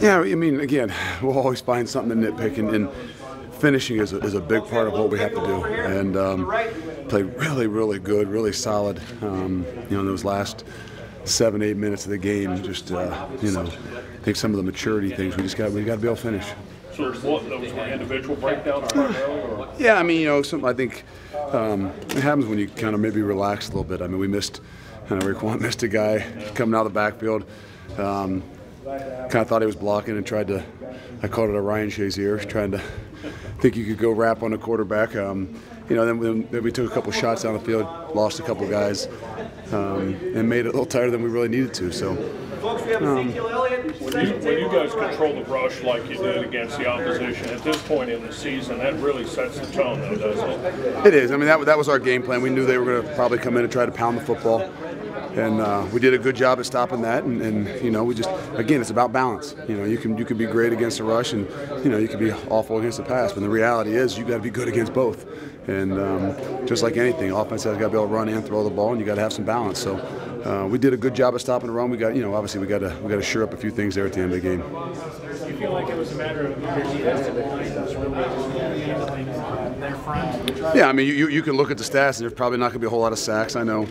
Yeah, I mean, again, we'll always find something to nitpick, and finishing is a big part of what we have to do. And played really, really good, really solid. In those last 7-8 minutes of the game, just I think some of the maturity things we got to be able to finish. So what, those were individual breakdowns primarily? Or? Yeah, I mean, I think it happens when you kind of maybe relax a little bit. I mean, we missed, Raekwon missed a guy coming out of the backfield. Kind of thought he was blocking and I called it a Ryan Shazier, trying to think you could go wrap on the quarterback. Then we took a couple shots down the field, lost a couple guys, and made it a little tighter than we really needed to. So. When you guys control the rush like you did against the opposition, at this point in the season, that really sets the tone, though, doesn't it? It is. I mean, that was our game plan. We knew they were going to probably come in and try to pound the football. And we did a good job at stopping that. And we just, again, it's about balance. You can be great against the rush, and you can be awful against the pass. But the reality is, you got to be good against both. And just like anything, offense has got to be able to run and throw the ball, and you got to have some balance. So we did a good job at stopping the run. We got, obviously we got to shore up a few things there at the end of the game. Do you feel like it was a matter of your defensive line was really their front? Yeah, I mean, you can look at the stats, and there's probably not going to be a whole lot of sacks. I know,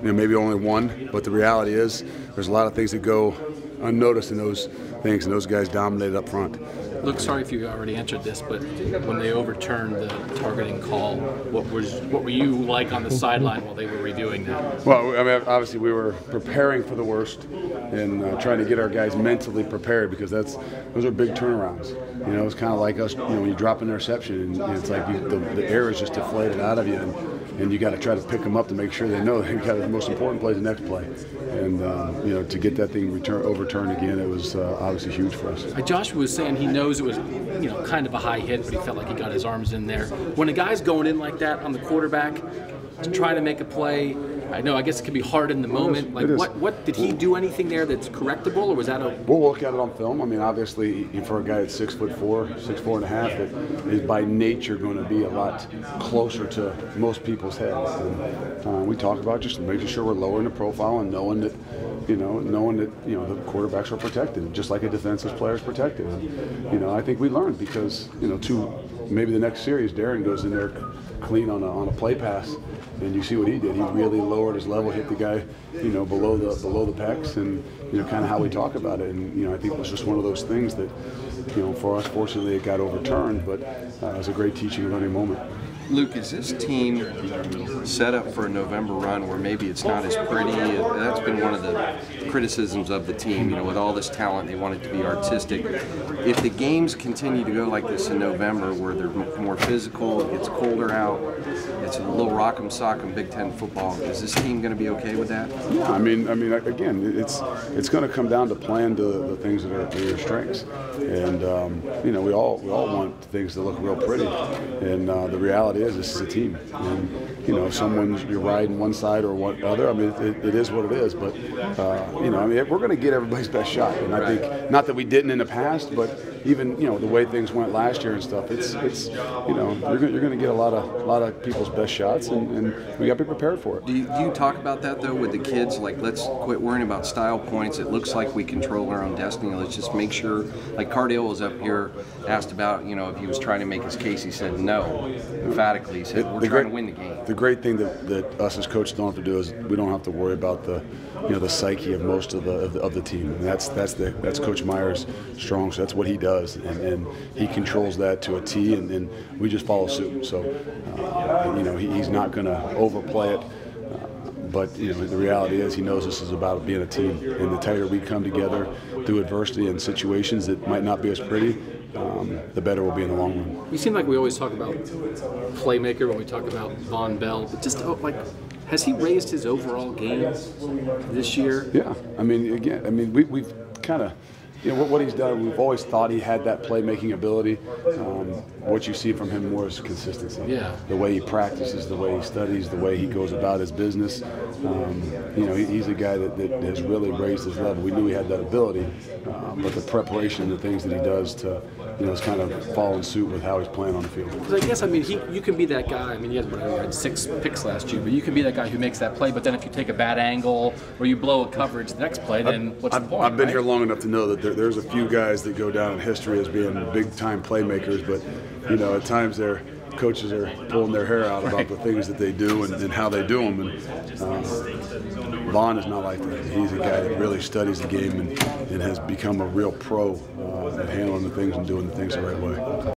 maybe only one, but the reality is there's a lot of things that go unnoticed in those things, and those guys dominated up front. Look, sorry if you already answered this, but when they overturned the targeting call, what were you like on the sideline while they were reviewing that? Well, I mean, obviously we were preparing for the worst and trying to get our guys mentally prepared, because those are big turnarounds. It's kind of like us, when you drop an interception and it's like the air is just deflated out of you, and you got to try to pick them up to make sure they know that the most important play is the next play. And to get that thing overturned again, it was obviously huge for us. Joshua was saying he knows it was kind of a high hit, but he felt like he got his arms in there. When a guy's going in like that on the quarterback to try to make a play, I guess it can be hard in the moment. Like, what did he do anything there that's correctable, or was that a? We'll look at it on film. I mean, obviously, for a guy that's 6'4", 6'4.5", that is by nature going to be a lot closer to most people's heads. And we talk about just making sure we're lowering the profile and knowing that the quarterbacks are protected, just like a defensive player is protected. And, I think we learned because maybe the next series, Darren goes in there clean on a play pass. And you see what he did. He really lowered his level, hit the guy, below the pecs, and kind of how we talk about it. And I think it was just one of those things that, for us, fortunately, it got overturned. But it was a great teaching and learning moment. Luke, is this team set up for a November run where maybe it's not as pretty? That's been one of the criticisms of the team. With all this talent, they want it to be artistic. If the games continue to go like this in November, where they're more physical, it gets colder out, it's a little rock'em sock'em Big Ten football. Is this team going to be okay with that? Yeah, I mean, again, it's going to come down to playing to the things that are your strengths, and we all want things to look real pretty, and the reality is this is a team, and if you're riding one side or one other, I mean, it is what it is, but we're going to get everybody's best shot, and I think not that we didn't in the past, but even the way things went last year and stuff, it's you're going to get a lot of people's best shots, and we got to be prepared for it. Do you talk about that though with the kids? Like, let's quit worrying about style points. It looks like we control our own destiny. Let's just make sure. Like Cardale was up here, asked about if he was trying to make his case. He said no, emphatically. He said we're trying to win the game. The great thing that us as coaches don't have to do is we don't have to worry about the psyche of most of the team. And that's Coach Meyer's strong. So that's what he does, and he controls that to a T, and we just follow suit. So he's not going to overplay it. But the reality is he knows this is about being a team, and the tighter we come together through adversity and situations that might not be as pretty, the better we'll be in the long run. We seem like we always talk about playmaker when we talk about Von Bell, but just has he raised his overall game this year? Yeah, we've kind of. What he's done, we've always thought he had that playmaking ability. What you see from him more is consistency. Yeah. The way he practices, the way he studies, the way he goes about his business. He's a guy that has really raised his level. We knew he had that ability, but the preparation and the things that he does to, is kind of following suit with how he's playing on the field. Because I guess, you can be that guy. He had 6 picks last year, but you can be that guy who makes that play. But then if you take a bad angle or you blow a coverage the next play, then what's the point? I've been here long enough to know that there's a few guys that go down in history as being big-time playmakers, but at times their coaches are pulling their hair out about the things that they do and how they do them. And Vaughn is not like that. He's a guy that really studies the game and has become a real pro at handling the things and doing the things the right way.